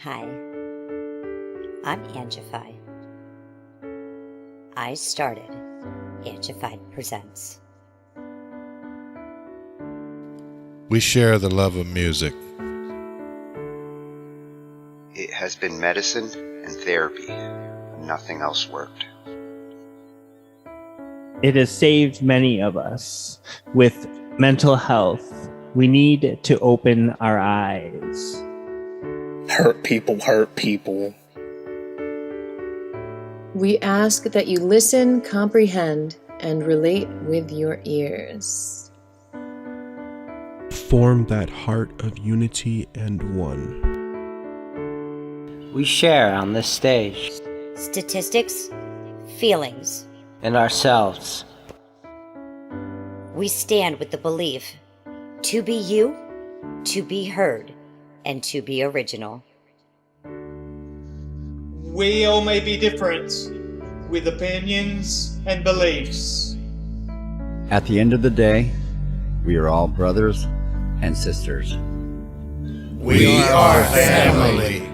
Hi, I'm Angified. I started Angified Presents. We share the love of music. It has been medicine and therapy. Nothing else worked. It has saved many of us. With mental health, we need to open our eyes. Hurt people hurt people. We ask that you listen, comprehend, and relate with your ears. Form that heart of unity and one. We share on this stage. Statistics, feelings. And ourselves. We stand with the belief to be you, to be heard, and to be original. We all may be different, with opinions and beliefs. At the end of the day, we are all brothers and sisters. We are family.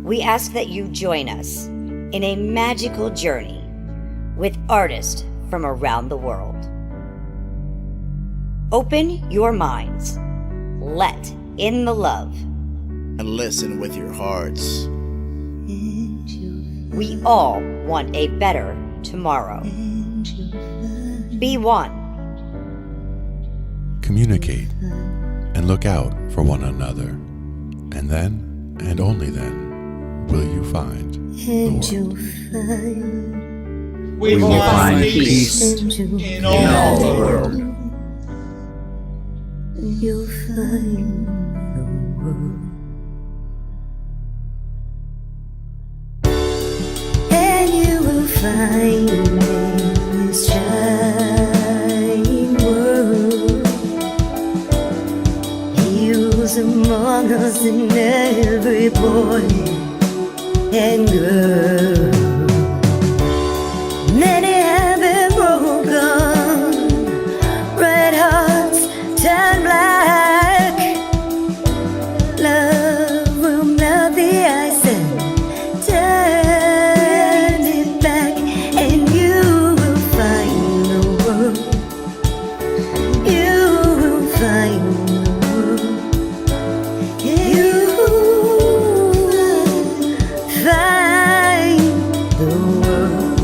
We ask that you join us in a magical journey with artists from around the world. Open your minds, let in the love, and listen with your hearts. We all want a better tomorrow. Be one. Communicate and look out for one another. And then, and only then, will you find the world. We will find find peace in all the world. You'll find the world. And you will find in this shining world. He was among us in every boy and girl. Many have been broken, red hearts turn black. Love will melt the ice and turn it back, and you will find the world. You will find the world. You will find the world.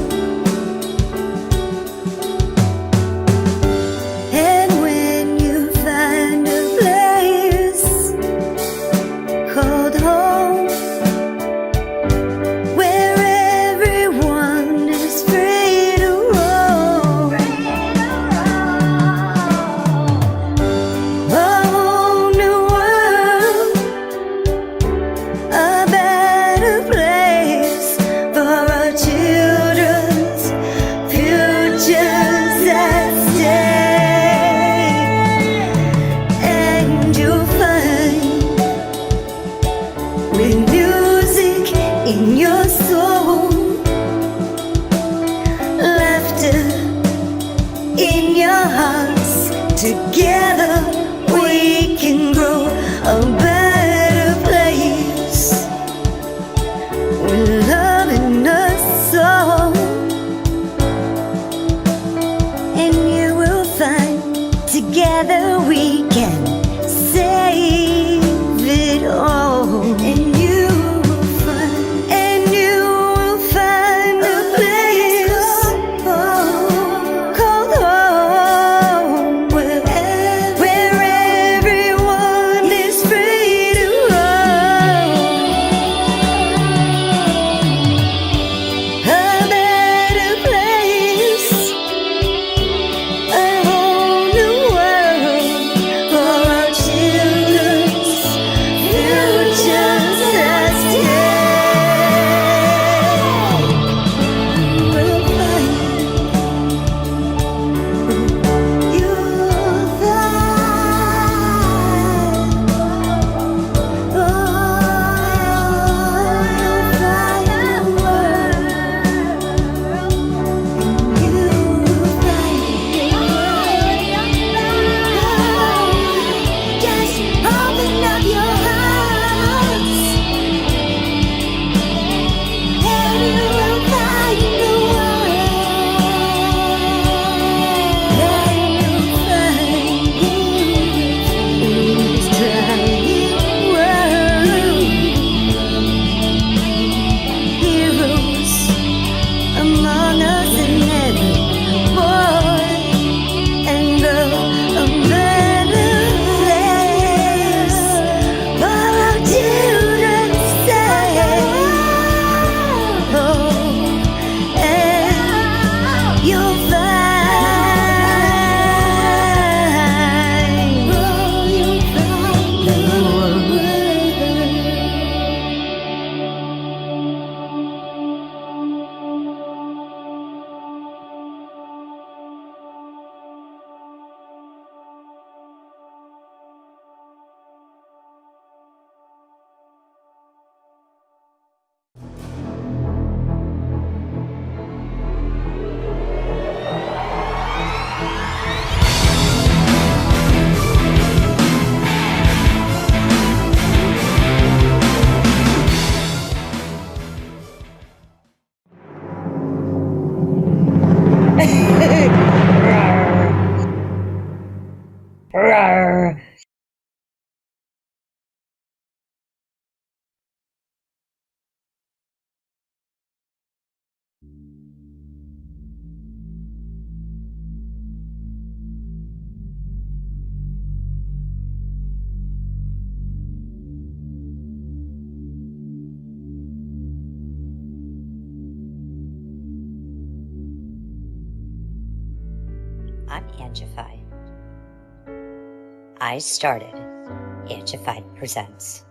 I'm Angified. I started Angified Presents.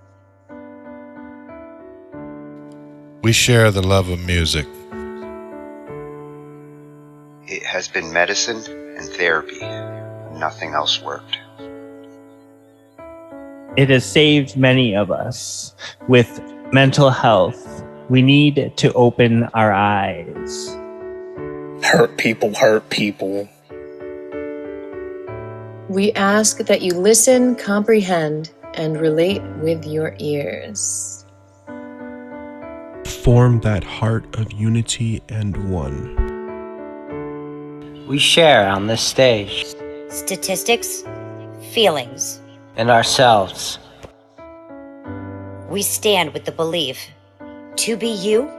We share the love of music. It has been medicine and therapy. Nothing else worked. It has saved many of us. With mental health, we need to open our eyes. Hurt people hurt people. We ask that you listen, comprehend, and relate with your ears. Form that heart of unity and one. We share on this stage. Statistics, feelings. And ourselves. We stand with the belief to be you,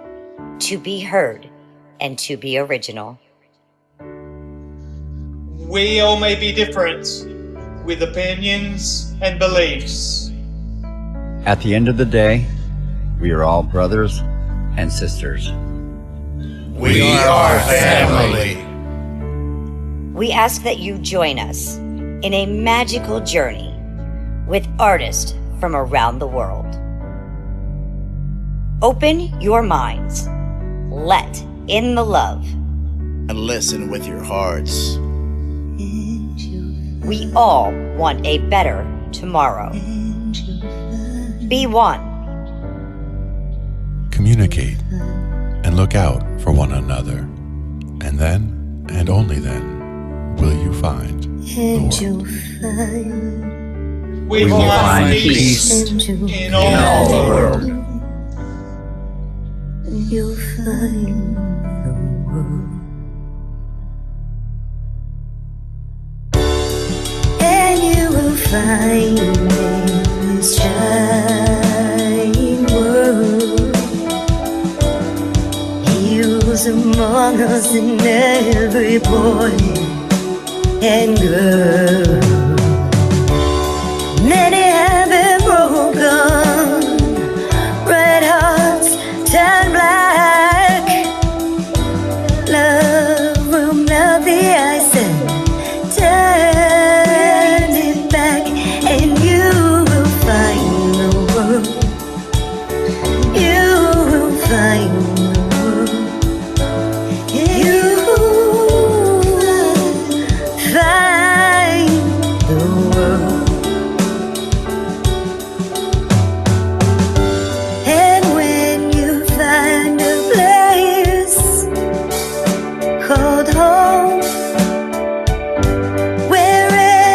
to be heard, and to be original. We all may be different, with opinions and beliefs. At the end of the day, we are all brothers and sisters. We are family. We ask that you join us in a magical journey with artists from around the world. Open your minds, let in the love, And listen with your hearts. We all want a better tomorrow. Be one. Communicate and look out for one another. And then, and only then, will you find the world. We will find peace in all the world. You'll find the world. And you will find in this giant world. He was among us in every boy and girl. Many have been broken, red hearts turn black. Love will melt the ice and turn it back, and you will find the world. You will find the world. You will find the world. And when you find a place called home, where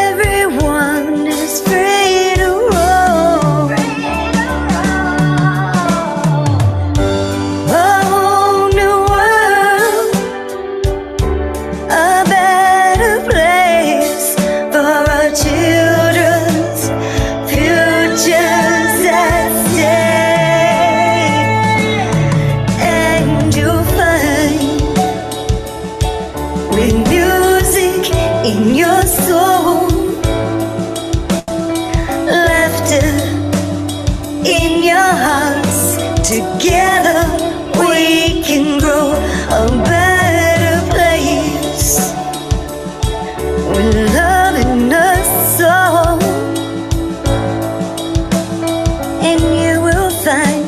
everyone is free to roam, a whole new world, a better place for our children's futures at stake. And you'll find, with music in your soul, laughter in your hearts, together we can grow a better place, with love in us all. And you will find,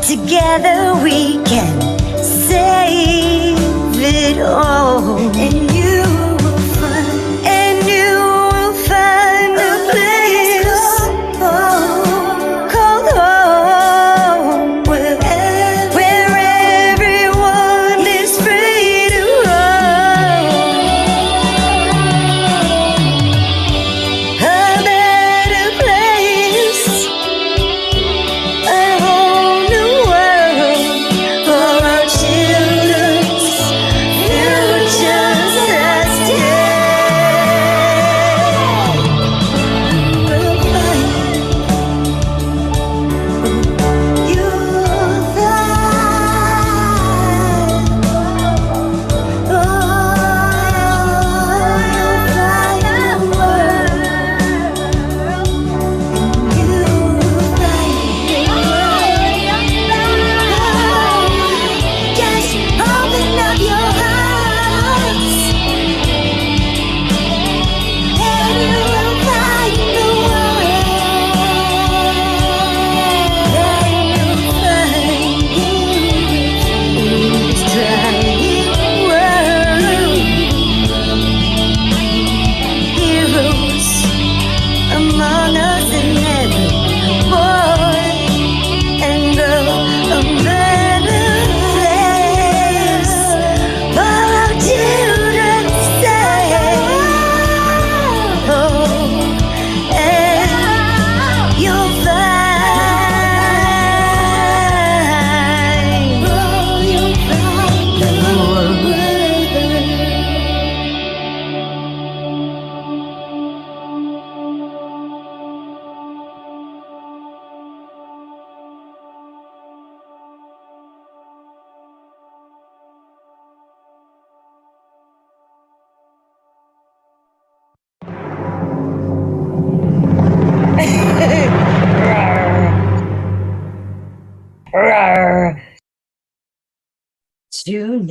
together we can save it all. And you will find, and you will find a place called home, where everyone is free to roam, a better place, a whole new world,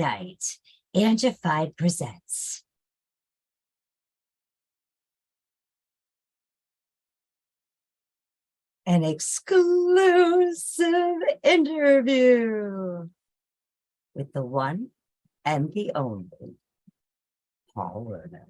Tonight, Angified Presents. An exclusive interview with the one and the only Paul Werda.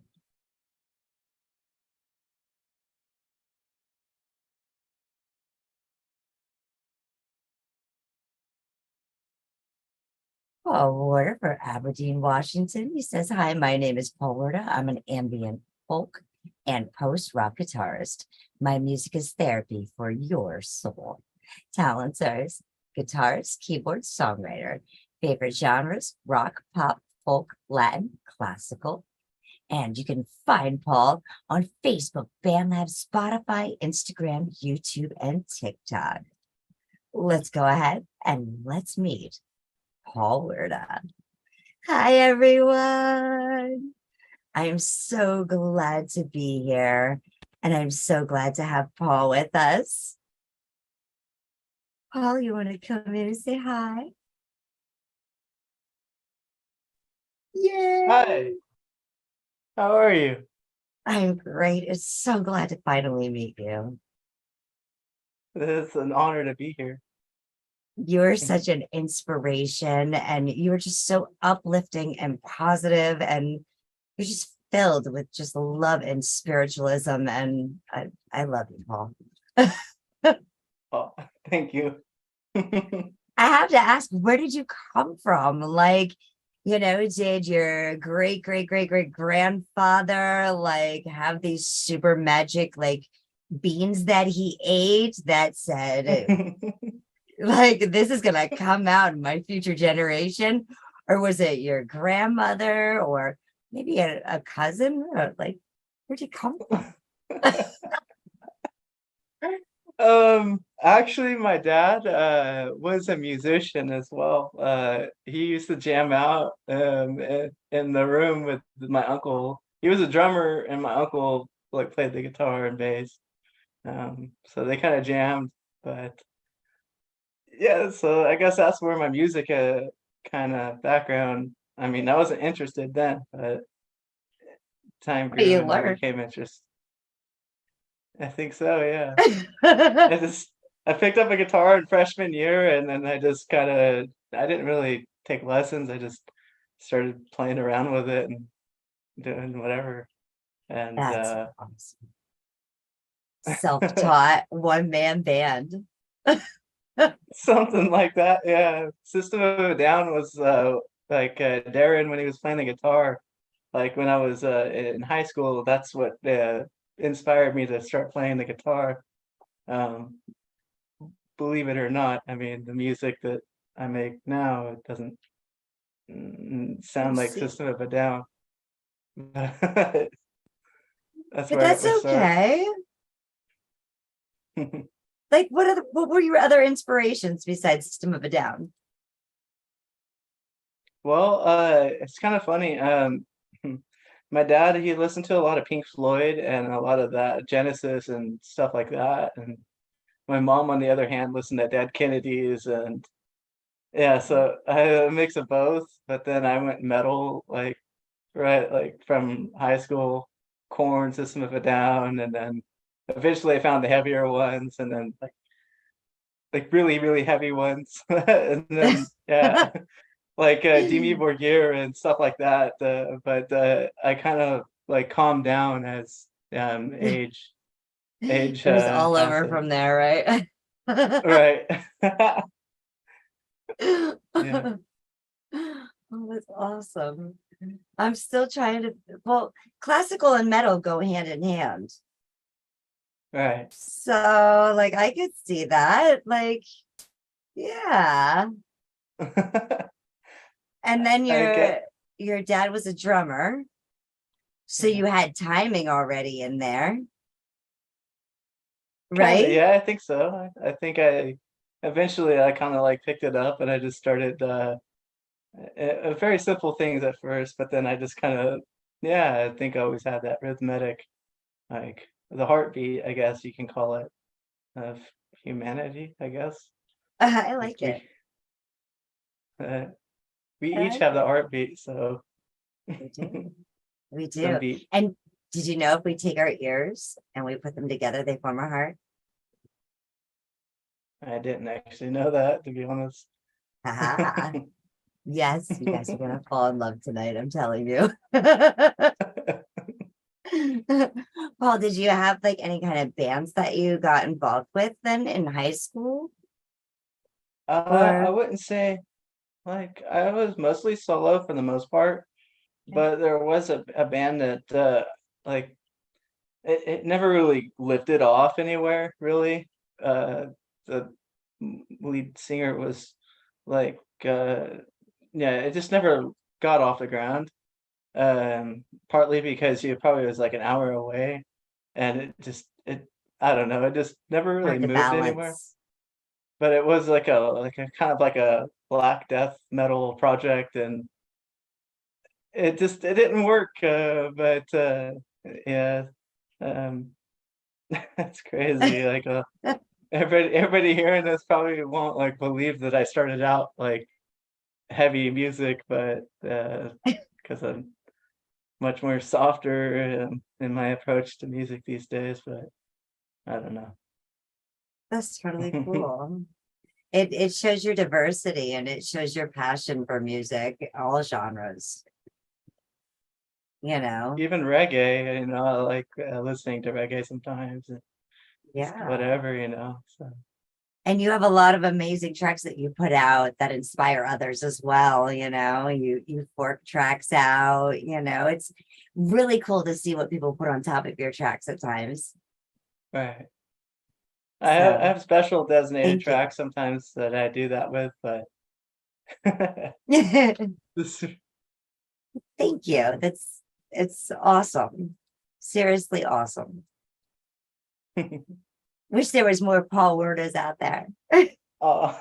Paul Werda for Aberdeen, Washington. He says, "Hi, my name is Paul Werda. I'm an ambient folk and post-rock guitarist. My music is therapy for your soul. Talents are guitarist, keyboard, songwriter. Favorite genres, rock, pop, folk, Latin, classical. And you can find Paul on Facebook, BandLab, Spotify, Instagram, YouTube, and TikTok. Let's go ahead and let's meet Paul Werda." Hi, everyone. I'm so glad to be here, and I'm so glad to have Paul with us. Paul, you want to come in and say hi? Yay! Hi. How are you? I'm great. It's so glad to finally meet you. It's an honor to be here. You're such an inspiration, and you're just so uplifting and positive, and you're just filled with just love and spiritualism, and I love you, Paul. Oh, thank you. I have to ask, where did you come from? Like, did your great grandfather like have these super magic like beans that he ate that said like this is gonna come out in my future generation? Or was it your grandmother or maybe a cousin? Or, like, where'd you come from? Actually, my dad was a musician as well. He used to jam out in the room with my uncle. He was a drummer, and my uncle like played the guitar and bass. So they kind of jammed, but yeah. So I guess that's where my music kind of background. I mean, I wasn't interested then, but time grew You and I learned. became interested. I think so, yeah. I picked up a guitar in freshman year, and then I just I didn't really take lessons. I just started playing around with it and doing whatever. And That's awesome. Self-taught one-man band. something like that, yeah. System of a Down was Darren when he was playing the guitar. Like when I was in high school, that's what inspired me to start playing the guitar. Believe it or not, I mean, the music that I make now, it doesn't sound like System of a Down. That's But where that's it would okay. Like, what were your other inspirations besides System of a Down? Well, it's kind of funny. My dad, he listened to a lot of Pink Floyd and a lot of that Genesis and stuff like that. And my mom, on the other hand, listened to Dead Kennedys, and yeah, so I had a mix of both. But then I went metal, like from high school, Korn, System of a Down, and then eventually I found the heavier ones, and then like really really heavy ones, and then yeah, like Demi Borgir and stuff like that. But I kind of like calmed down as age. It was all over from there, right? Right. Yeah. Oh, that's awesome. I'm still trying to, well, classical and metal go hand in hand. Right. So, like, I could see that. Like, yeah. And then your dad was a drummer. So you had timing already in there. Right? Kinda, yeah, I think so. I think eventually I kind of like picked it up, and I just started very simple things at first, but then I just kind of, yeah, I think I always had that rhythmic, like the heartbeat, I guess you can call it, of humanity, I guess. I like it. We I each like have the it. heartbeat, so We do. We some do. beat. And did you know if we take our ears and we put them together, they form a heart? I didn't actually know that, to be honest. Haha. Yes, you guys are gonna fall in love tonight, I'm telling you. Paul, did you have like any kind of bands that you got involved with then in high school? I Or wouldn't say like I was mostly solo for the most part, but there was a band that like it never really lifted off anywhere, really. The lead singer was like yeah, it just never got off the ground. Partly because he probably was like an hour away, and it I don't know, it just never really hard to moved anywhere. balance? But it was like a kind of like a black death metal project, and it didn't work. But yeah, um, that's crazy. Like everybody hearing this probably won't like believe that I started out like heavy music, but because I'm much more softer in my approach to music these days. But I don't know. That's totally cool. It shows your diversity and it shows your passion for music, all genres, you know? Even reggae, I like listening to reggae sometimes, and just Yeah. whatever, So And you have a lot of amazing tracks that you put out that inspire others as well, you fork tracks out, it's really cool to see what people put on top of your tracks at times. right. I So have special designated thank you. tracks sometimes that I do that with, but Thank you. It's awesome. Seriously awesome. Wish there was more Paul Werdas out there. oh.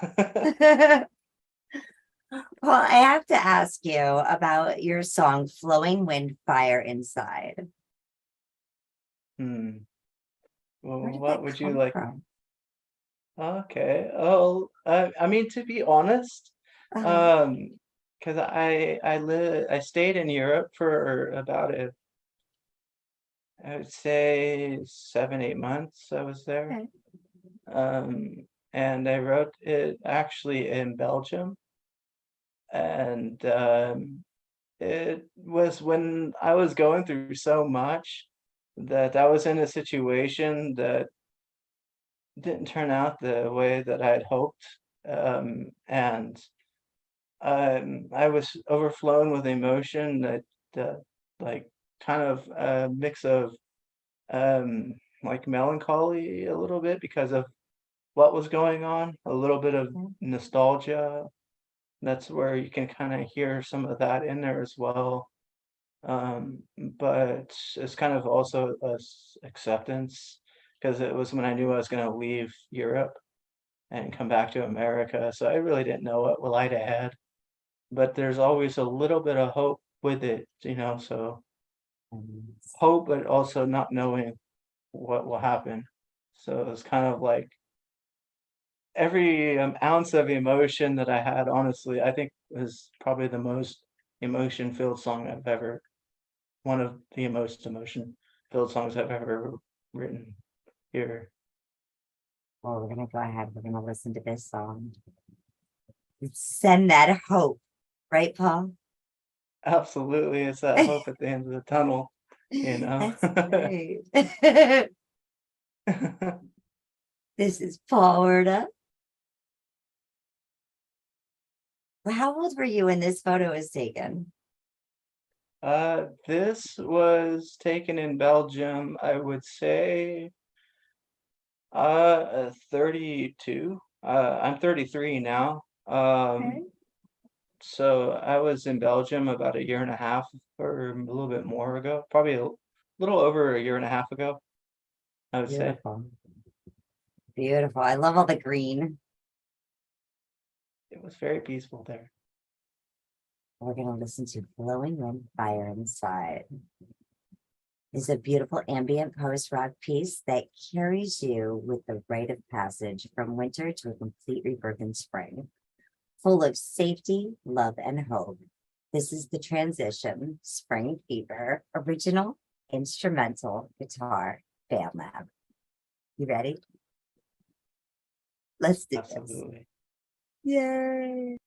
Paul, I have to ask you about your song Flowing Wind Fire Inside. Well, Where did what that would you come like? from? Okay. Oh, I mean, to be honest, because I stayed in Europe for about I would say 7, 8 months I was there. Okay. And I wrote it actually in Belgium. And it was when I was going through so much that I was in a situation that didn't turn out the way that I had hoped. And I was overflown with emotion that like kind of a mix of like melancholy a little bit because of what was going on, a little bit of nostalgia. That's where you can kind of hear some of that in there as well. But it's kind of also acceptance because it was when I knew I was going to leave Europe and come back to America. So I really didn't know what light I had, but there's always a little bit of hope with it, so hope, but also not knowing what will happen. So it's kind of like every ounce of emotion that I had, honestly, I think was probably the most emotion-filled song I've ever, one of the most emotion-filled songs I've ever written here. Well, we're gonna go ahead. We're gonna listen to this song. Send that hope, right, Paul? Absolutely, it's that hope at the end of the tunnel, That's great. This is Paul Werda. How old were you when this photo was taken? This was taken in Belgium, I would say, 32. I'm 33 now. Okay. So I was in Belgium about a year and a half or a little bit more ago, probably a little over a year and a half ago, I would say. Beautiful. Beautiful. I love all the green. It was very peaceful there. We're going to listen to Flowing Wind Fire Inside. It's a beautiful ambient post-rock piece that carries you with the rite of passage from winter to a complete rebirth in spring. full of safety, love, and hope. This is the Transition Spring Fever original instrumental guitar fan lab. You ready? Let's do this. Absolutely. Yay.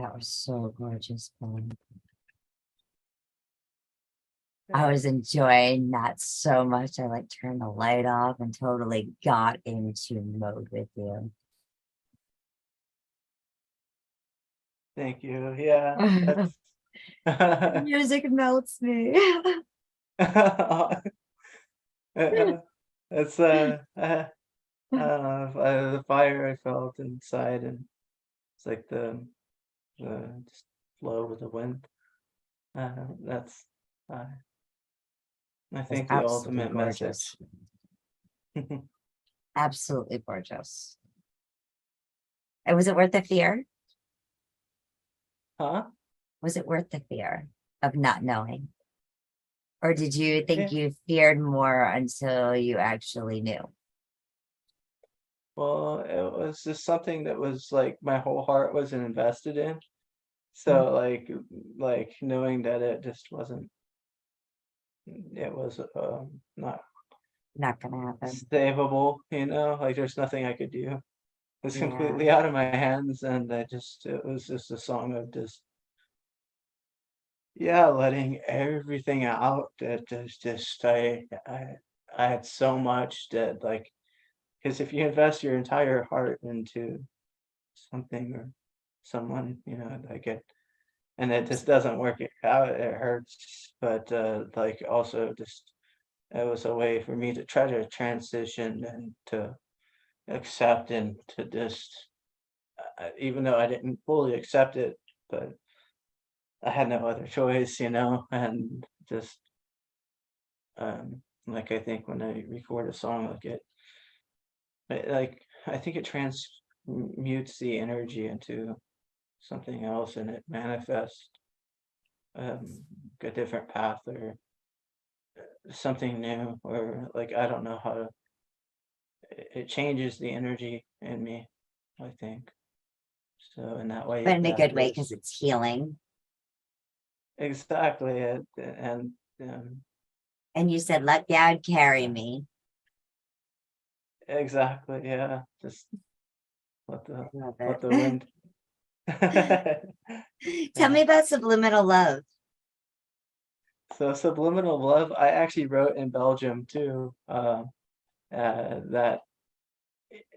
That was so gorgeous, Paul. I was enjoying that so much. I like turned the light off and totally got into mode with you. Thank you. Yeah, that's Music melts me. It's I don't know if the fire I felt inside, and it's like the just flow with the wind. That's uh, I It's think the absolutely ultimate gorgeous. message. Absolutely gorgeous. And was it worth the fear? Huh? Was it worth the fear of not knowing? Or did you think Yeah. you feared more until you actually knew? Well, it was just something that was like my whole heart was invested in. So like knowing that it just wasn't, it was not Not gonna happen. savable, you know, like there's nothing I could do. It was Yeah. completely out of my hands, and it was just a song of just, yeah, letting everything out. That just I had so much that, like, because if you invest your entire heart into something or someone, you know, like it, and it just doesn't work out, it hurts. But like also just, it was a way for me to try to transition and to accept and to just, even though I didn't fully accept it, but I had no other choice, you know, and just like I think when I record a song, like like I think it transmutes the energy into something else, and it manifests a different path or something new, or like I don't know how to. It changes the energy in me, I think. So in that way, But in a that good way, is because it's healing. exactly it, and And you said, let God carry me. exactly, yeah. Just let Love the it. wind. Tell me about subliminal love. So subliminal love, I actually wrote in Belgium too. That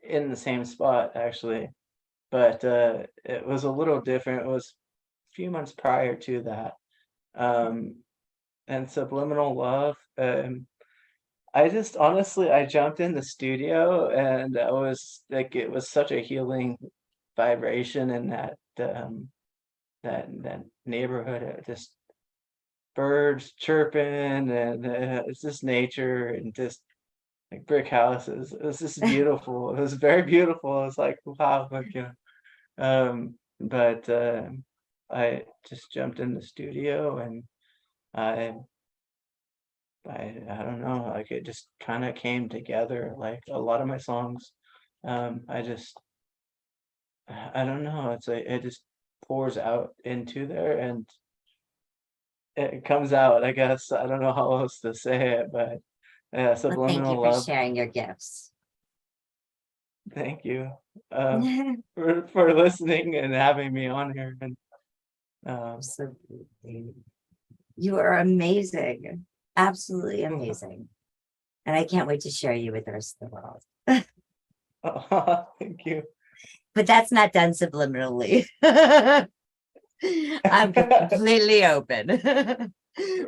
in the same spot actually, but it was a little different. It was a few months prior to that. And subliminal love. I just honestly, I jumped in the studio, and I was like, it was such a healing vibration in that neighborhood. Just birds chirping, and it's just nature, and just like brick houses. It was just beautiful. It was very beautiful. It was like, wow, like, you know. But I just jumped in the studio, and I I don't know, like it just kind of came together. Like a lot of my songs, I just I don't know. It's like it just pours out into there, and it comes out. I guess I don't know how else to say it, but yeah, Well, thank you subliminal for love. sharing your gifts. Thank you for listening and having me on here. And Absolutely. You are amazing. Absolutely amazing. And I can't wait to share you with the rest of the world. thank you. But that's not done subliminally. I'm completely open.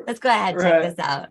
Let's go ahead, check this out.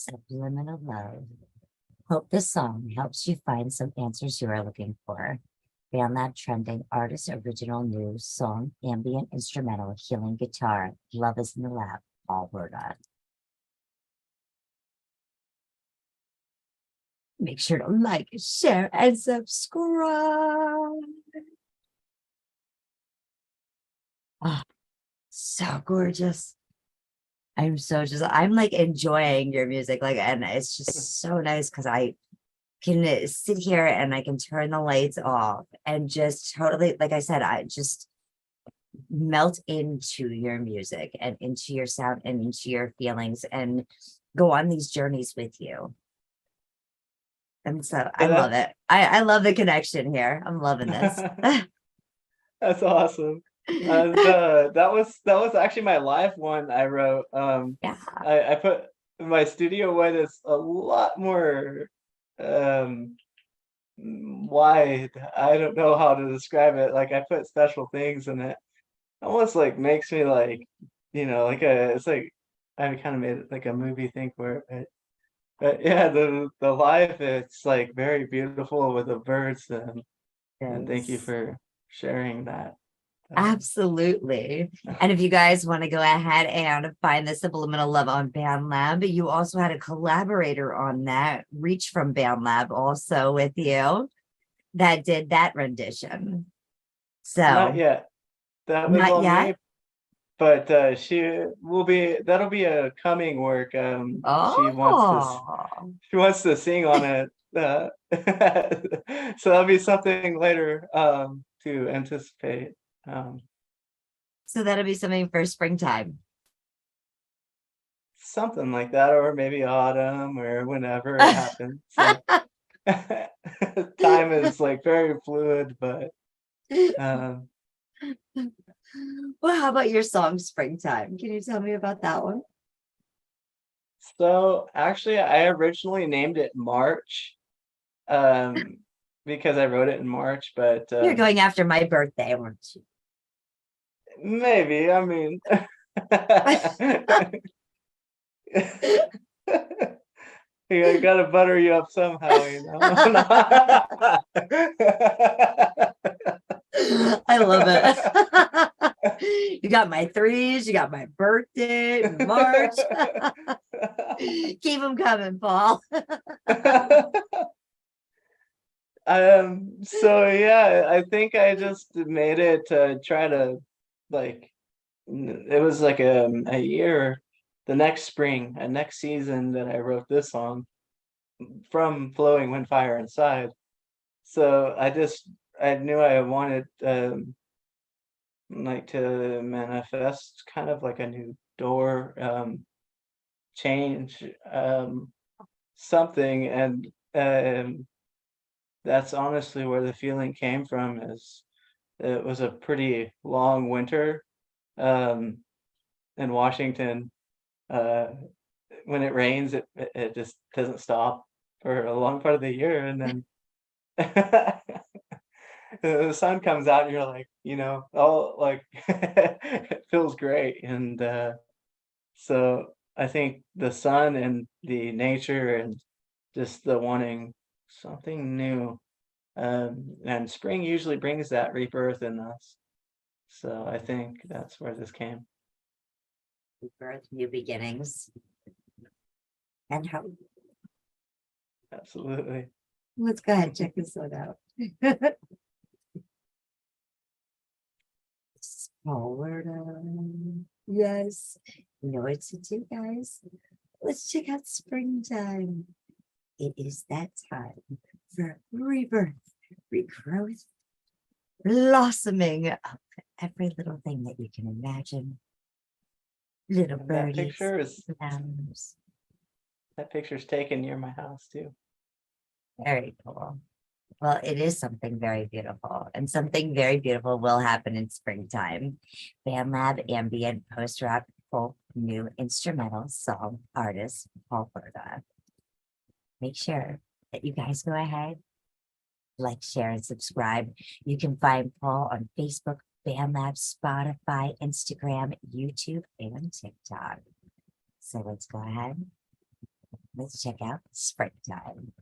Subliminal Love. Hope this song helps you find some answers you are looking for. BandLab trending artist original new song, ambient instrumental, healing guitar. Love is in the lab. Paul Werda. Make sure to like, share, and subscribe. Oh, so gorgeous. I'm like enjoying your music. Like, and it's just so nice because I can sit here and I can turn the lights off and just totally, like I said, I just melt into your music and into your sound and into your feelings and go on these journeys with you. And so I love it. I love the connection here. I'm loving this. That's awesome. That was actually my live one I wrote. Yeah. I put my studio one is a lot more wide. I don't know how to describe it. Like I put special things in it. Almost like makes me like, it's like I kind of made it like a movie thing for it. But yeah, the live it's like very beautiful with the birds and thank you for sharing that. Absolutely. And if you guys want to go ahead and find the Subliminal Love on BandLab, you also had a collaborator on that, Reach from BandLab, also with you, that did that rendition. So not yet. That was not all yet? me, but that'll be a coming work. She wants to sing on it. So that'll be something later to anticipate. So that'll be something for springtime. Something like that, or maybe autumn or whenever it happens. So, time is like very fluid, but well, how about your song Springtime? Can you tell me about that one? So actually I originally named it March because I wrote it in March, but You're going after my birthday, weren't you? Maybe. I mean, you gotta butter you up somehow, you know. I love it. You got my threes, you got my birthday, March. Keep them coming, Paul. So yeah, I think I just made it to try to like it was like a year, the next spring, a next season that I wrote this song from Flowing Wind Fire Inside. So I knew I wanted like to manifest kind of like a new door, change, something, and that's honestly where the feeling came from. Is it was a pretty long winter in Washington. When it rains, it just doesn't stop for a long part of the year, and then the sun comes out, and you're like, all like it feels great, and so I think the sun and the nature and just the wanting something new, and spring usually brings that rebirth in us. So I think that's where this came. Rebirth, new beginnings, and hope. Absolutely. Let's go ahead and check this one out. Paul Werda. Yes. You know what to do, guys. Let's check out springtime. It is that time for rebirth, regrowth, blossoming of every little thing that you can imagine. Little birdies, flowers. That picture's taken near my house too. Very cool. Well, it is something very beautiful, and something very beautiful will happen in springtime. BandLab ambient post-rock folk new instrumental song artist Paul Werda. Make sure that you guys go ahead, like, share, and subscribe. You can find Paul on Facebook, BandLab, Spotify, Instagram, YouTube, and TikTok. So let's go ahead Let's check out Springtime.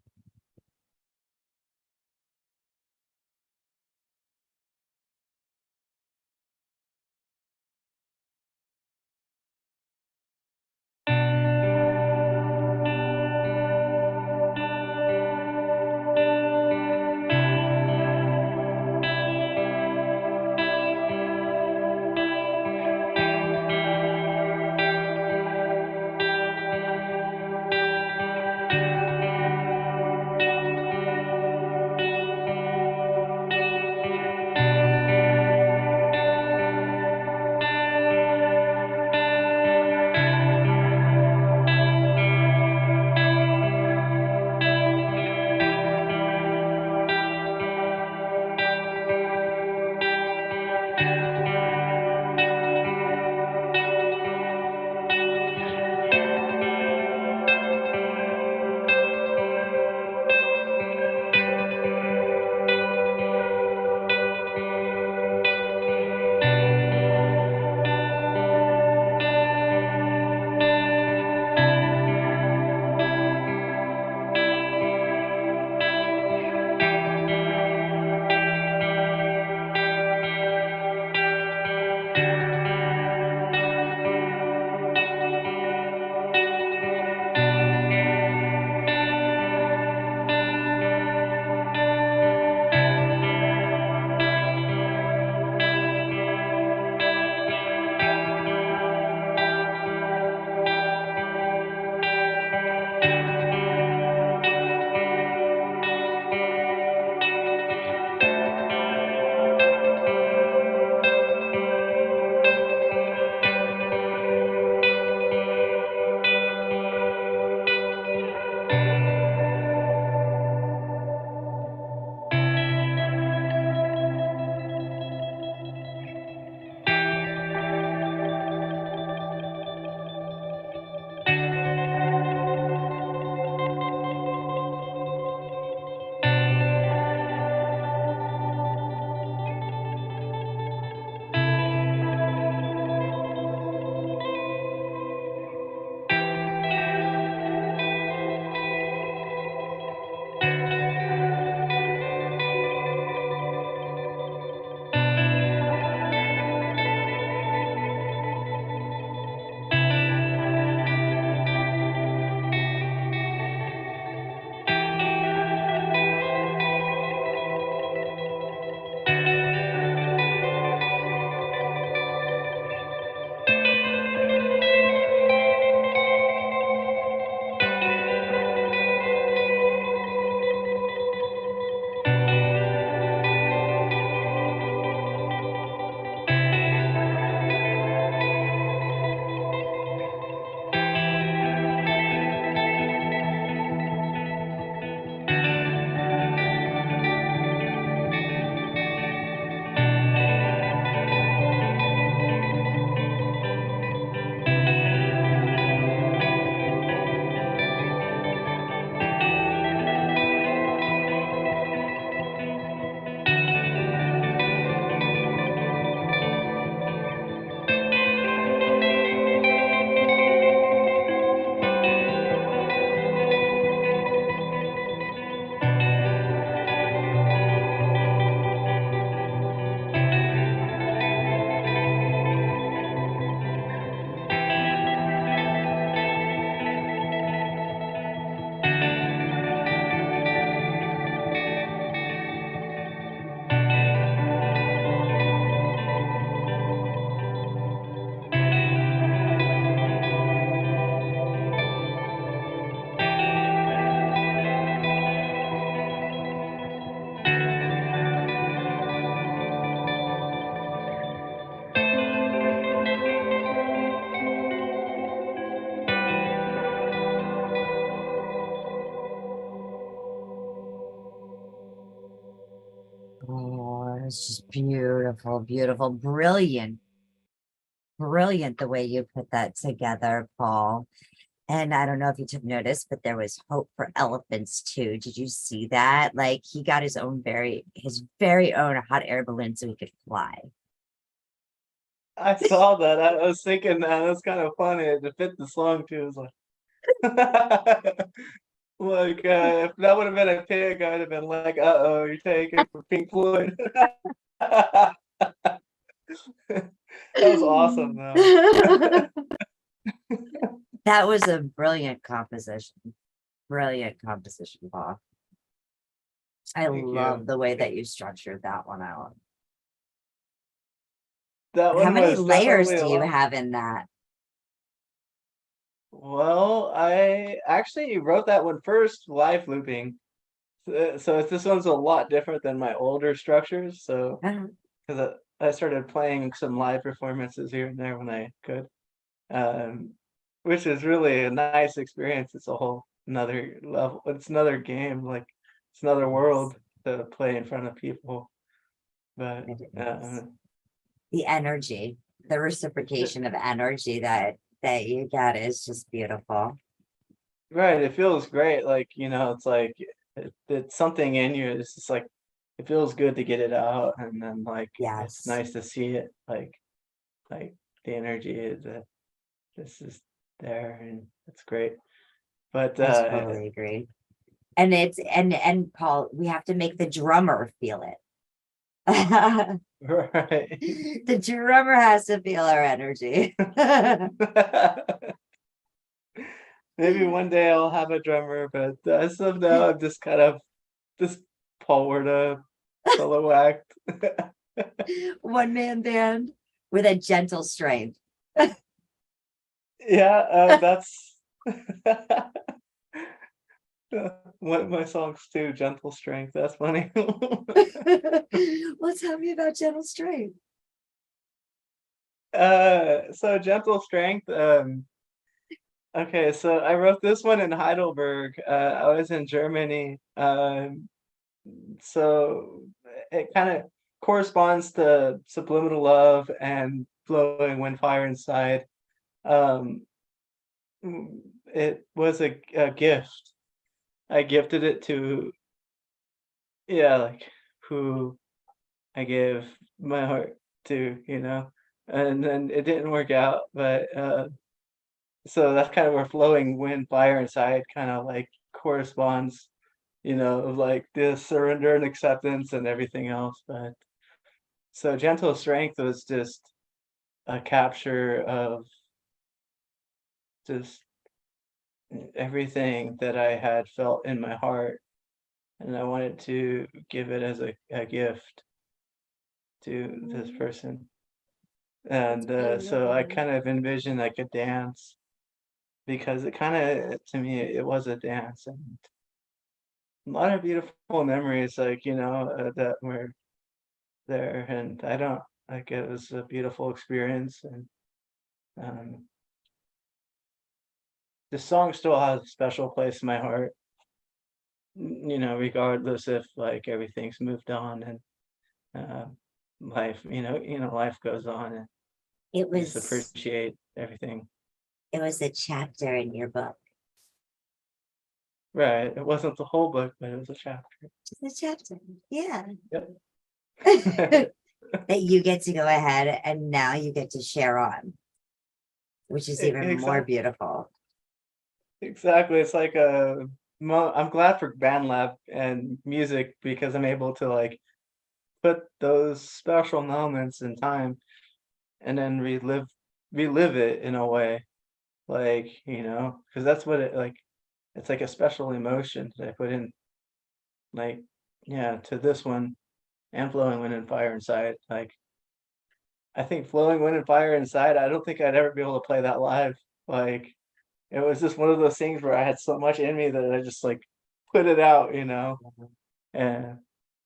Oh, it's just beautiful, beautiful, brilliant, brilliant the way you put that together, Paul. And I don't know if you took notice, but there was hope for elephants too. Did you see that? Like he got his very own hot air balloon so he could fly. I saw that. I was thinking that was kind of funny to fit the song too. It was like, Like, if that would have been a pig, I'd have been like, "Uh-oh, you're taking it for Pink Floyd." That was awesome, though. That was a brilliant composition. Brilliant composition, Paul. I Thank love you. the way that you structured that one out. That How one many was layers definitely do a you lot. have in that? Well, I actually wrote that one first live looping. So this one's a lot different than my older structures. So Uh-huh. because I started playing some live performances here and there when I could, um, which is really a nice experience. It's a whole another level. It's another game. Like it's another Yes, world to play in front of people. But it is. The energy, the reciprocation of energy that you get is just beautiful. right, it feels great. Like it's like it's something in you. It's just like it feels good to get it out, and then like it's Yes, nice to see it. Like the energy is this is there, and it's great. But I totally agree. And and Paul, we have to make the drummer feel it. right. The drummer has to feel our energy. Maybe one day I'll have a drummer, but as of now, I'm just kind of this Paul Werda solo act. One man band with a gentle strength. Yeah, that's one of my songs too, Gentle Strength. That's funny. Well, tell me about gentle strength. So Gentle Strength, okay, so I wrote this one in Heidelberg. I was in Germany. So it kind of corresponds to Subliminal Love and Flowing Wind Fire Inside. Um, it was a gift. I gifted it to, yeah, like who I gave my heart to. And then it didn't work out, but so that's kind of where Flowing Wind Fire Inside kind of like corresponds, of like the surrender and acceptance and everything else. But so Gentle Strength was just a capture of just everything that I had felt in my heart, and I wanted to give it as a gift to this person. And so I kind of envisioned like a dance, because it kind of, to me, it was a dance, and a lot of beautiful memories, like, that were there. And I don't like, it was a beautiful experience. And um, the song still has a special place in my heart, regardless if like everything's moved on, and uh, life, life goes on, and It just was appreciate everything. it was a chapter in your book. Right. It wasn't the whole book, but it was a chapter. Just a chapter. Yeah. Yep. That you get to go ahead and now you get to share on, which is even more beautiful. Exactly. It's like I'm glad for Band Lab and music, because I'm able to like put those special moments in time and then relive it in a way, like, because that's what it like. It's like a special emotion that I put in, like, yeah, to this one, and Flowing Wind and Fire Inside. Like, I think Flowing Wind and Fire Inside, I don't think I'd ever be able to play that live. Like, it was just one of those things where I had so much in me that I just like put it out. And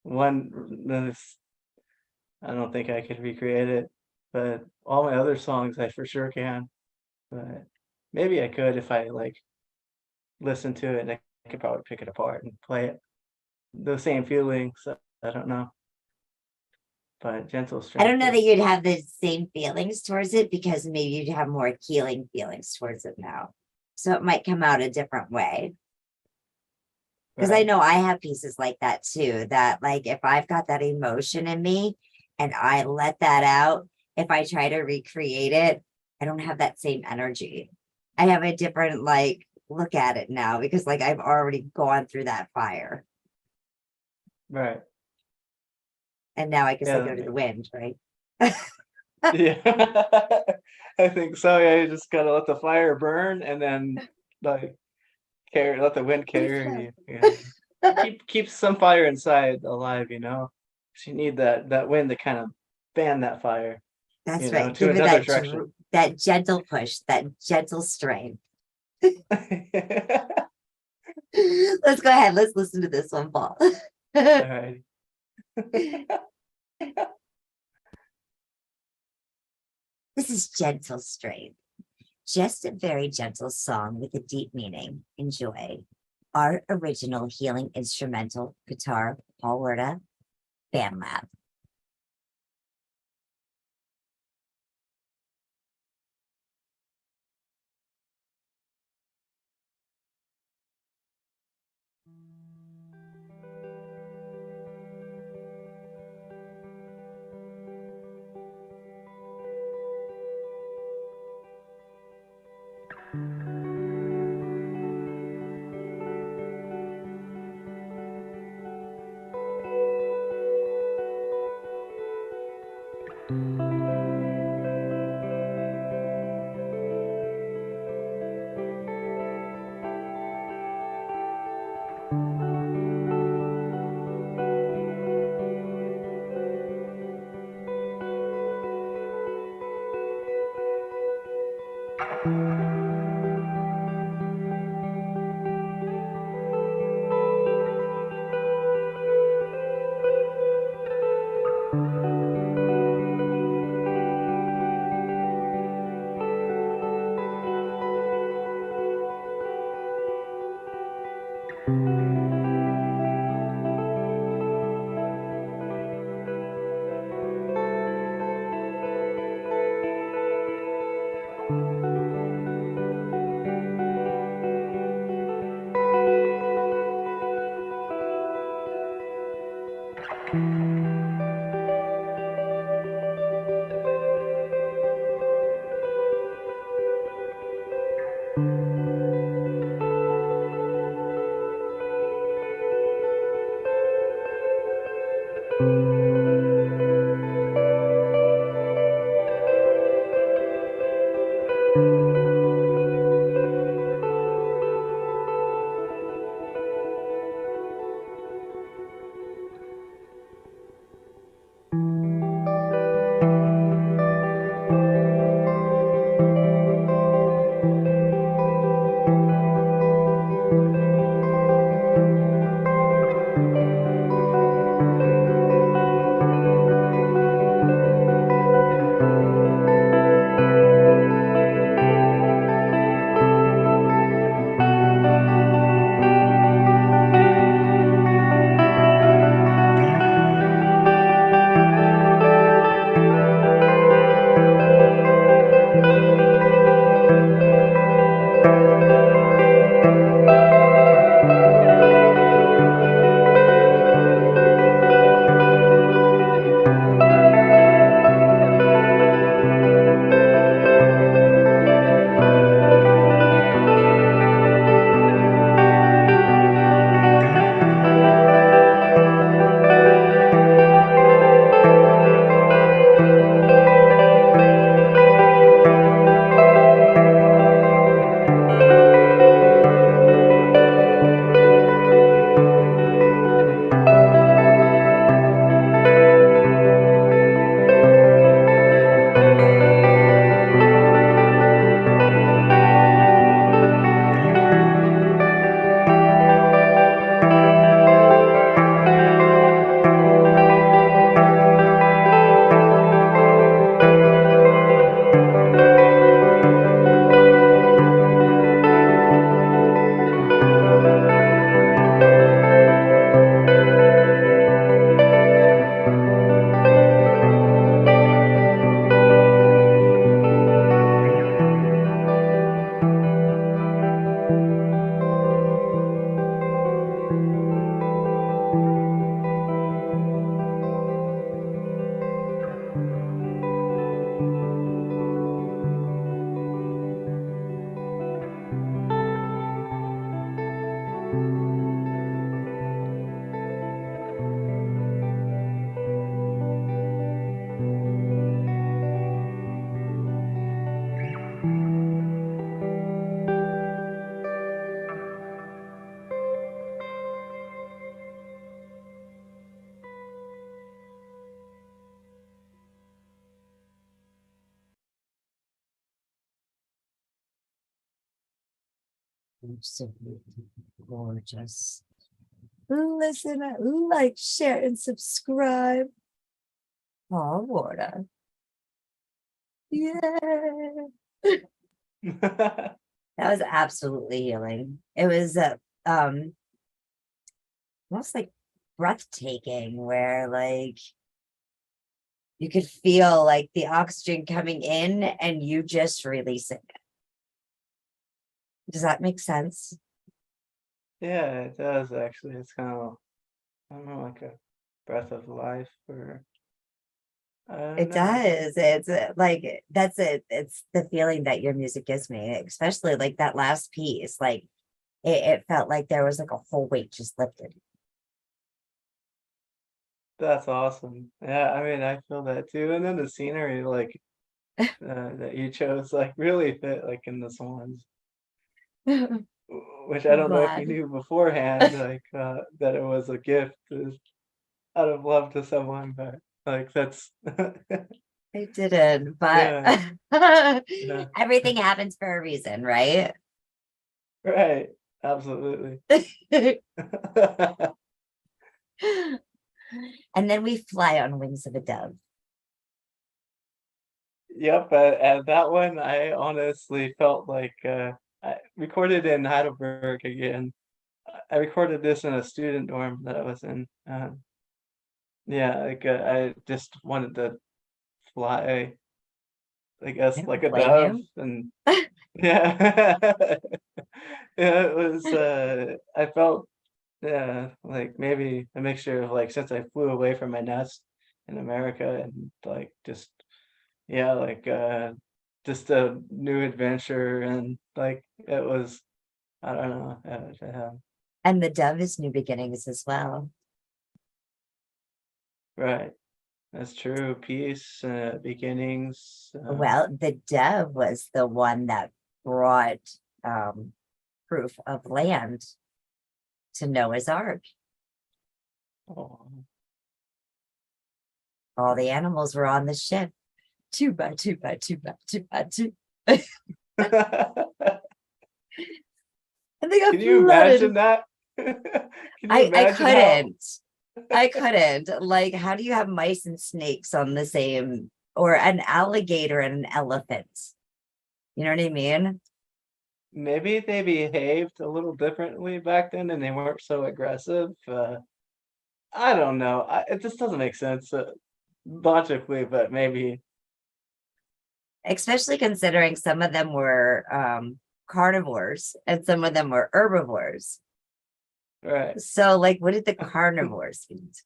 this, I don't think I could recreate it, but all my other songs I for sure can. But maybe I could if I like listen to it, and I could probably pick it apart and play it. The same feelings. I don't know. But Gentle Strength. I don't know that you'd have the same feelings towards it, because maybe you'd have more healing feelings towards it now. So it might come out a different way. Because I know I have pieces like that too, that like if I've got that emotion in me and I let that out, if I try to recreate it, I don't have that same energy. I have a different like look at it now because like I've already gone through that fire. Right. And now I guess Yeah, I go to the wind, right? yeah. I think so. Yeah, you just gotta let the fire burn and then like let the wind carry you. Yeah. Keep some fire inside alive, you know. So you need that wind to kind of fan that fire, That's you know, right. to Give it another direction. that gentle push, that gentle strain. Let's go ahead. Let's listen to this one, Paul. All right. This is Gentle Strain. Just a very gentle song with a deep meaning. Enjoy. Our original healing instrumental guitar, Paul Werda, Band Lab. Absolutely gorgeous. Listen, like, share, and subscribe. Paul Werda. Yeah. That was absolutely healing. It was almost like breathtaking, where like you could feel like the oxygen coming in and you just releasing it. Does that make sense? Yeah, it does actually. It's kind of, I don't know, like a breath of life, or I don't It know. does. It's like that's it. It's the feeling that your music gives me, especially like that last piece. Like it felt like there was like a whole weight just lifted. That's awesome. Yeah, I mean, I feel that too. And then the scenery, like that you chose, like really fit like in the songs, which I I'm don't know if you glad. knew beforehand, like that it was a gift out of love to someone, but like that's I didn't, but yeah, yeah, everything happens for a reason, right? right, absolutely. And then we fly on wings of a dove. Yep, and that one I honestly felt like I recorded in Heidelberg again. I recorded this in a student dorm that I was in. Yeah, like I just wanted to fly, I I guess, like don't a blame dove, you. and yeah, yeah, it was. I felt like maybe a mixture of like since I flew away from my nest in America and like just yeah, like just a new adventure and like it was I don't know. And the dove is new beginnings as well. Right. That's true. Peace, beginnings. Well, the dove was the one that brought proof of land to Noah's Ark. Oh. All the animals were on the ship, two by two by two by two by two. And they got Can you flooded. imagine that? Can you I imagine how? I couldn't. Like, how do you have mice and snakes on the same, or an alligator and an elephant? You know what I mean? Maybe they behaved a little differently back then and they weren't so aggressive. I don't know. It just doesn't make sense logically, but maybe. Especially considering some of them were carnivores and some of them were herbivores. Right. So, like, what did the carnivores eat?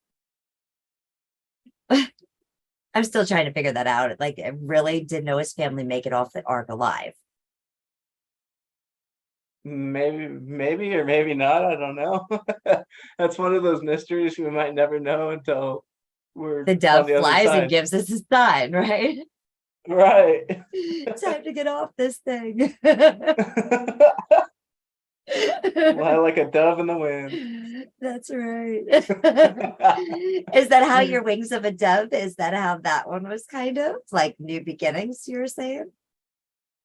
I'm still trying to figure that out. Like, really, did Noah's family make it off the ark alive? Maybe or maybe not. I don't know. That's one of those mysteries we might never know until we're The on dove the other flies and side. gives us a sign, right? Right. Time to get off this thing. Fly like a dove in the wind. That's right. Is that how your wings of a dove? Is that how that one was kind of like new beginnings? You were saying?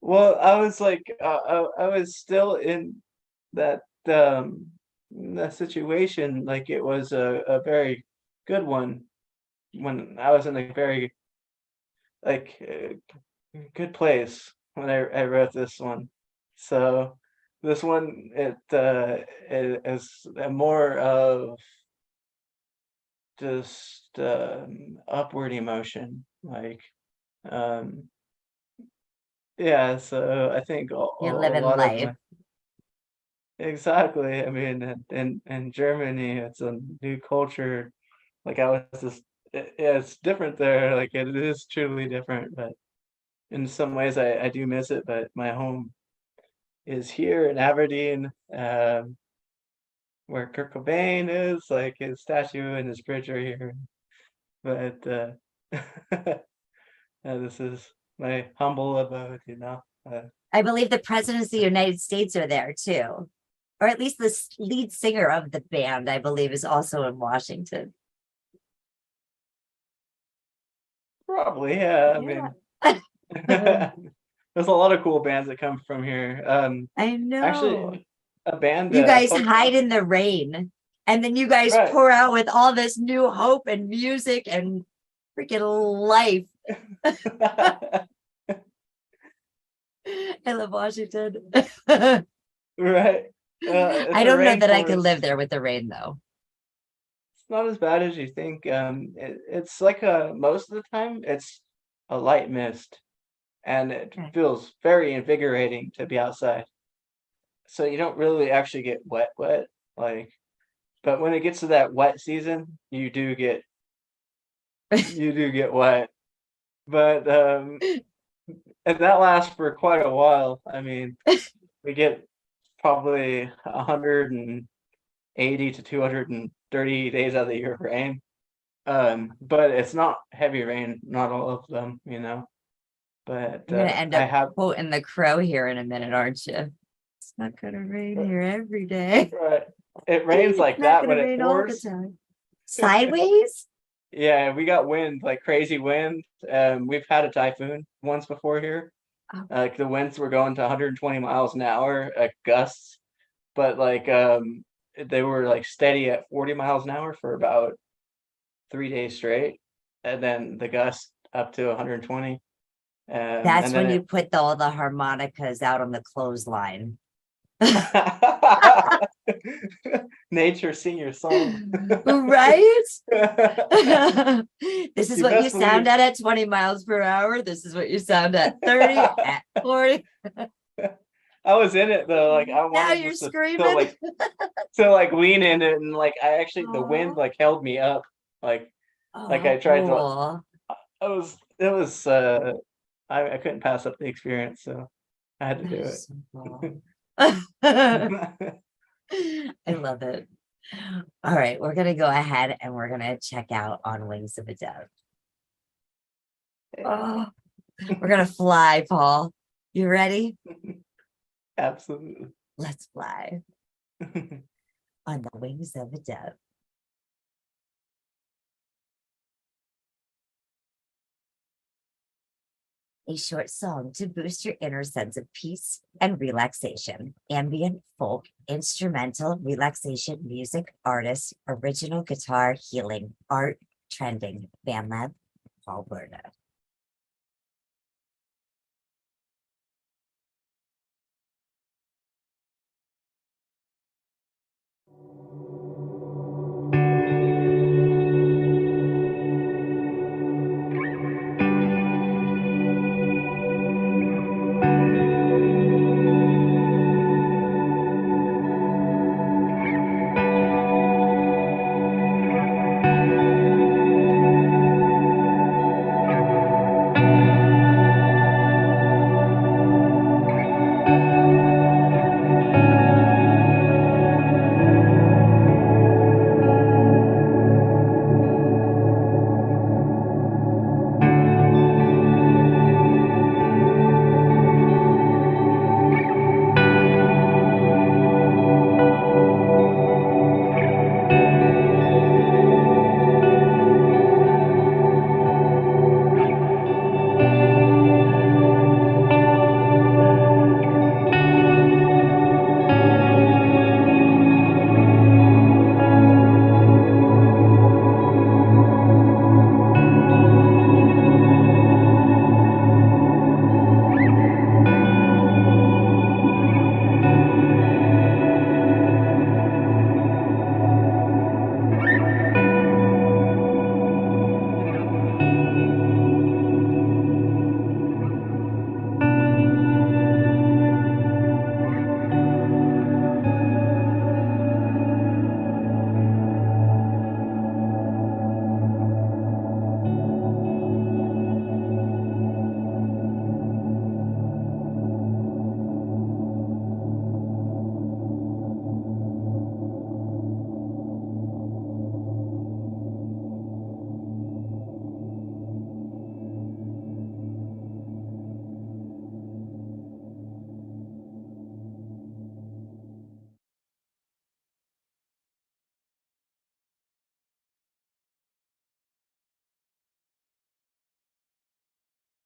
Well, I was like, I was still in that that situation. Like it was a very good one when I was in a very like good place when I wrote this one. So this one it is more of just upward emotion, like um yeah. So I think You're a living lot of life. my exactly. I mean, in Germany, it's a new culture. Like I was just yeah, it's different there. Like it is truly different, but in some ways I do miss it. But my home is here in Aberdeen, where Kurt Cobain is, like his statue and his bridge are here. But this is my humble abode, you know. I believe the presidents of the United States are there too, or at least the lead singer of the band, I believe, is also in Washington. Probably, yeah. I mean, there's a lot of cool bands that come from here. I know. Actually, a band. You guys folk hide band. in the rain, and then you guys Right. pour out with all this new hope and music and freaking life. I love Washington. Right. I It's a don't know that I could rainforest. live there with the rain, though. It's not as bad as you think. It's like most of the time it's a light mist, and it Okay. feels very invigorating to be outside. So you don't really actually get wet, like, but when it gets to that wet season, you do get wet. But and that lasts for quite a while. I mean, we get probably 180 to 230 days out of the year of rain. But it's not heavy rain, not all of them, you know. But You're gonna end I up have quoting the crow here in a minute, aren't you? It's not gonna rain here every day. right. It rains like It's not that gonna when it rain all the pours. time. Sideways? Yeah, we got wind, like crazy wind. We've had a typhoon once before here. Oh. Like the winds were going to 120 miles an hour at gusts, but like they were like steady at 40 miles an hour for about 3 days straight, and then the gust up to 120. That's And when then you it put all the harmonicas out on the clothesline. nature sing your song. Right? This is You what you best sound believe. at 20 miles per hour. This is what you sound at 30, at 40. I was in it though, like I Now wanted you're just to screaming. lean in it, and like I actually the wind Aw. like held me up, like I Oh, tried to. cool. I couldn't pass up the experience, so I had to That do is so cool. it. I love it. All right, we're gonna go ahead and we're gonna check out on Wings of a Dove. Oh, we're gonna fly, Paul. You ready? Absolutely. Let's fly on the wings of a dove. A short song to boost your inner sense of peace and relaxation. Ambient, folk, instrumental, relaxation, music, artist, original guitar, healing, art, trending, BandLab, Paul Werda.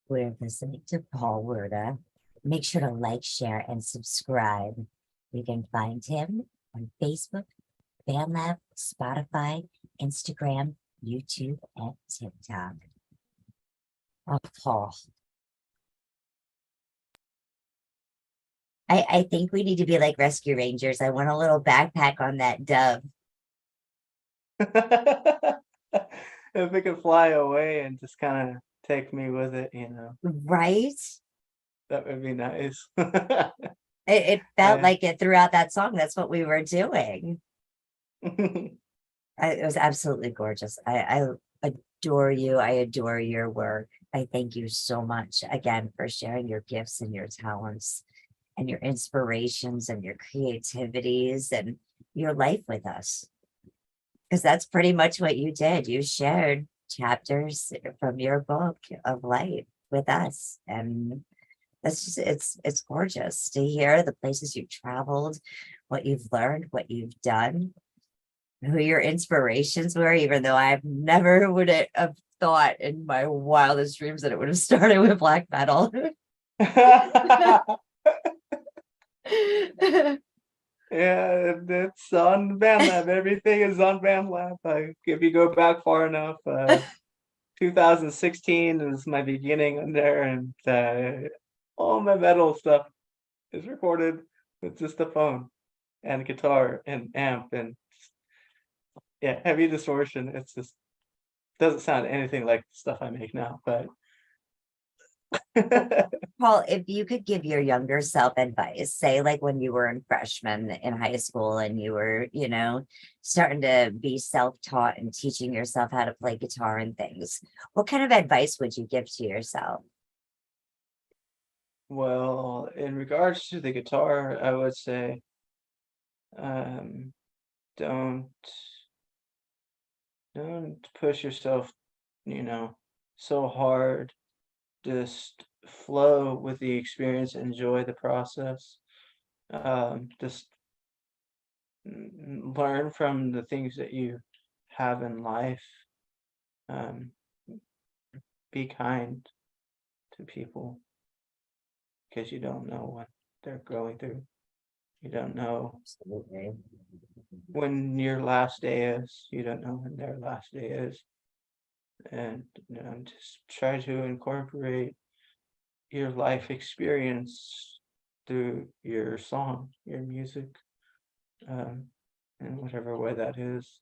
We're listening to Paul Werda. Make sure to like, share, and subscribe. You can find him on Facebook, BandLab, Spotify, Instagram, YouTube, and TikTok. Oh, Paul. I think we need to be like rescue rangers. I want a little backpack on that dove. If it could fly away and just kind of take me with it, Right? that would be nice. It felt Yeah. like it throughout that song. That's what we were doing. It was absolutely gorgeous. I adore you. I adore your work. I thank you so much again for sharing your gifts and your talents and your inspirations and your creativities and your life with us. Because that's pretty much what you did. You shared chapters from your book of life with us. And that's just it's gorgeous to hear the places you've traveled, what you've learned, what you've done, who your inspirations were, even though I've never would have thought in my wildest dreams that it would have started with black metal. Yeah, it's on BandLab. Everything is on BandLab. If you go back far enough, 2016 is my beginning on there, and all my metal stuff is recorded with just a phone and guitar and amp and yeah, heavy distortion. It's just doesn't sound anything like the stuff I make now, but Paul, if you could give your younger self advice, say like when you were in freshman in high school and you were, starting to be self-taught and teaching yourself how to play guitar and things, what kind of advice would you give to yourself? well, in regards to the guitar, I would say don't push yourself, so hard. Just flow with the experience, enjoy the process. Just learn from the things that you have in life. Be kind to people because you don't know what they're going through. You don't know Absolutely. when your last day is. You don't know when their last day is. And just try to incorporate your life experience through your song, your music, in whatever way that is.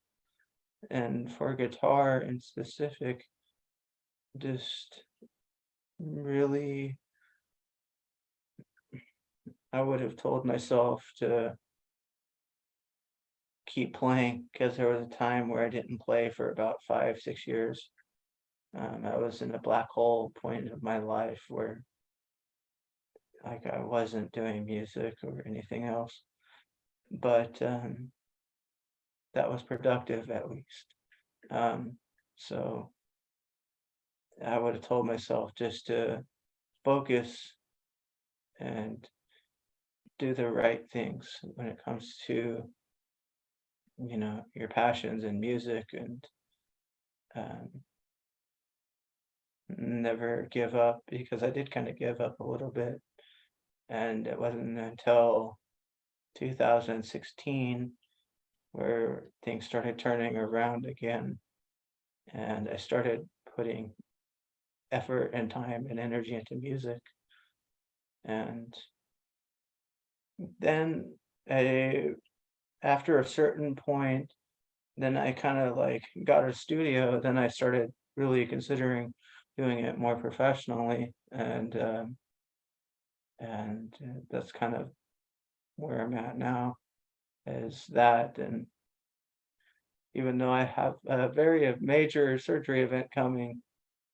And for guitar in specific, just really, I would have told myself to keep playing because there was a time where I didn't play for about 5, 6 years. I was in a black hole point of my life where like I wasn't doing music or anything else, but that was productive at least. So I would have told myself just to focus and do the right things when it comes to your passions in music and um, never give up because I did kind of give up a little bit. And it wasn't until 2016 where things started turning around again. And I started putting effort and time and energy into music. And then after a certain point, then I kind of like got a studio. Then I started really considering doing it more professionally. And that's kind of where I'm at now is that. And even though I have a very major surgery event coming,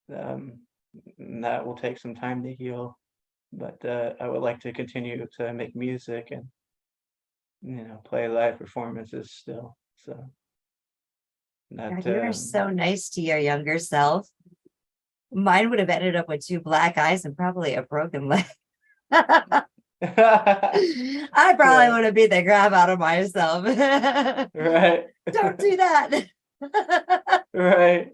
that will take some time to heal. But I would like to continue to make music and play live performances still. So God, you are so nice to your younger self. Mine would have ended up with 2 black eyes and probably a broken leg. I probably would have beat the crap out of myself. Right. Don't do that. Right.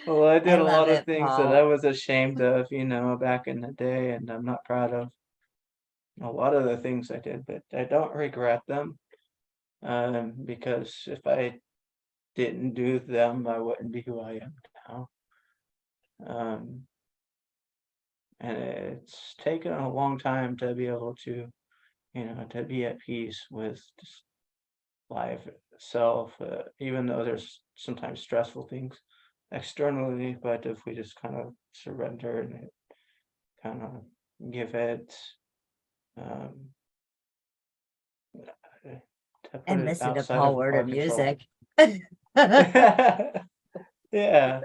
Well, I did a lot of things that I was ashamed of, back in the day, and I'm not proud of. a lot of the things I did, but I don't regret them. Because if I didn't do them, I wouldn't be who I am now. And it's taken a long time to be able to, to be at peace with just life itself, even though there's sometimes stressful things externally, but if we just kind of surrender and kind of give it, to put And it listen to outside Paul of Werda our control. music. Yeah.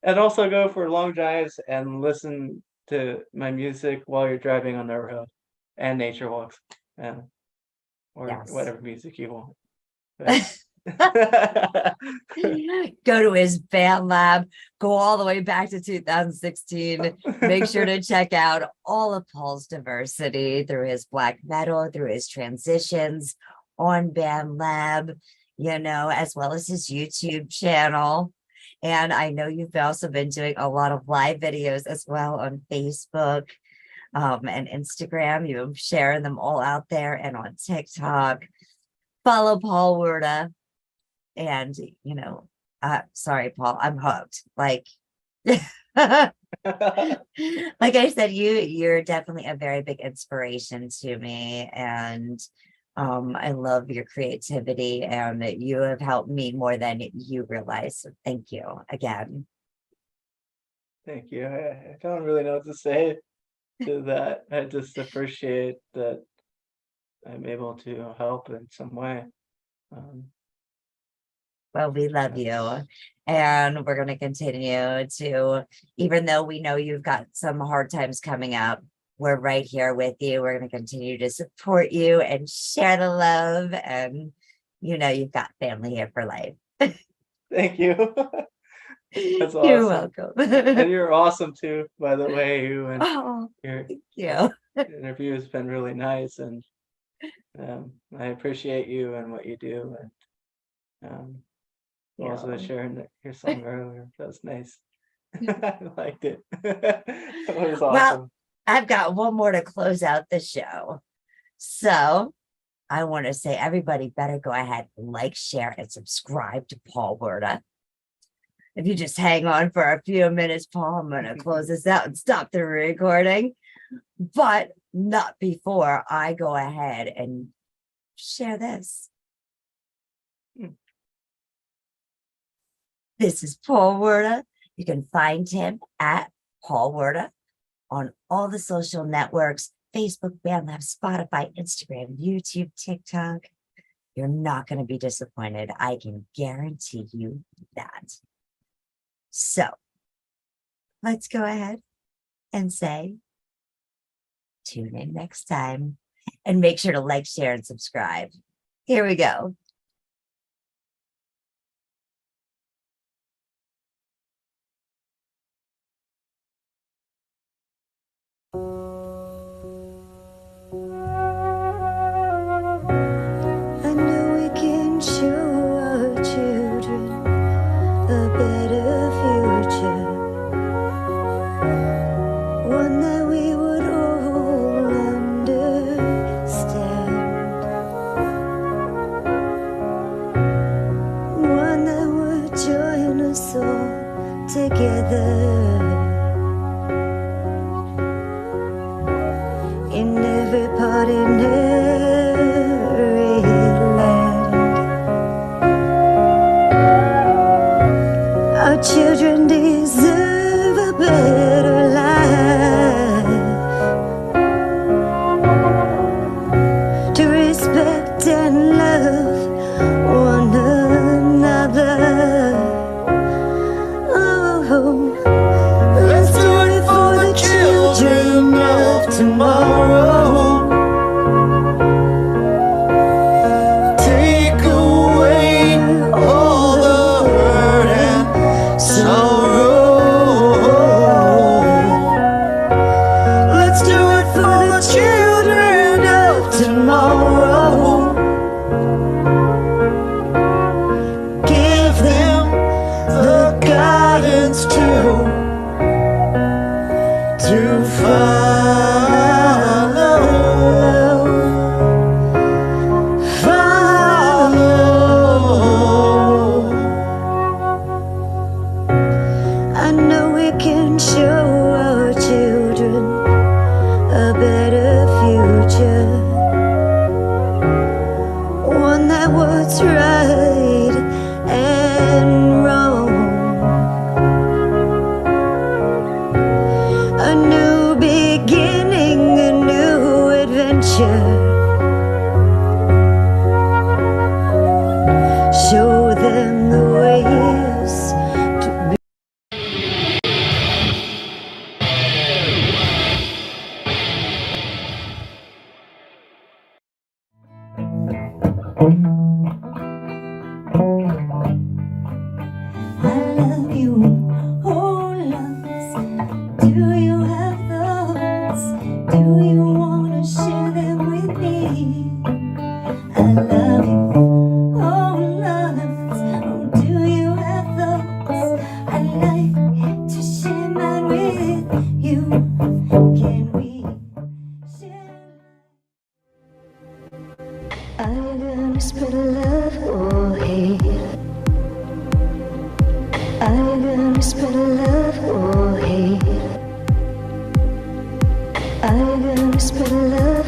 And also go for long drives and listen to my music while you're driving on the road and nature walks. Or Yes. whatever music you want. Go to his band lab, go all the way back to 2016. Make sure to check out all of Paul's diversity through his black metal, through his transitions on Band Lab, as well as his YouTube channel. And I know you've also been doing a lot of live videos as well on Facebook and Instagram. You're sharing them all out there and on TikTok. Follow Paul Werda. And, sorry, Paul, I'm hooked. Like I said, you're definitely a very big inspiration to me. And I love your creativity, and you have helped me more than you realize. So thank you again. Thank you. I don't really know what to say to that. I just appreciate that I'm able to help in some way. Well, we love you, and we're going to continue to, even though we know you've got some hard times coming up, we're right here with you. We're going to continue to support you and share the love, and you've got family here for life. Thank you. That's awesome. You're welcome. And you're awesome too, by the way. Your thank you. Interview has been really nice, and I appreciate you and what you do, and also sharing your song earlier. That was nice. I liked it. It was awesome. Well, I've got one more to close out the show. So I want to say everybody better go ahead and like, share, and subscribe to Paul Werda. If you just hang on for a few minutes, Paul, I'm going to close this out and stop the recording. But not before I go ahead and share this. This is Paul Werda. You can find him at Paul Werda on all the social networks: Facebook, BandLab, Spotify, Instagram, YouTube, TikTok. You're not going to be disappointed. I can guarantee you that. So let's go ahead and say, tune in next time, and make sure to like, share, and subscribe. Here we go. I know we can show our children a better future, one that we would all understand, one that would join us all together in every part, in every land. Our children deserve a better life, to respect and love one another. Oh, let's do it for the children of tomorrow. Take away all the hurt and sorrow. Let's do it for the children of tomorrow. what's right and wrong. A new beginning, a new adventure. Show them the ways to be. I love you, oh loves. Do you have thoughts? Do you wanna share them with me? I love you, oh loves. Oh, do you have thoughts? I'd like to share mine with you. Can we share? Are you gonna spread love or hate? Are you gonna spread love or hate? Are you gonna spread love?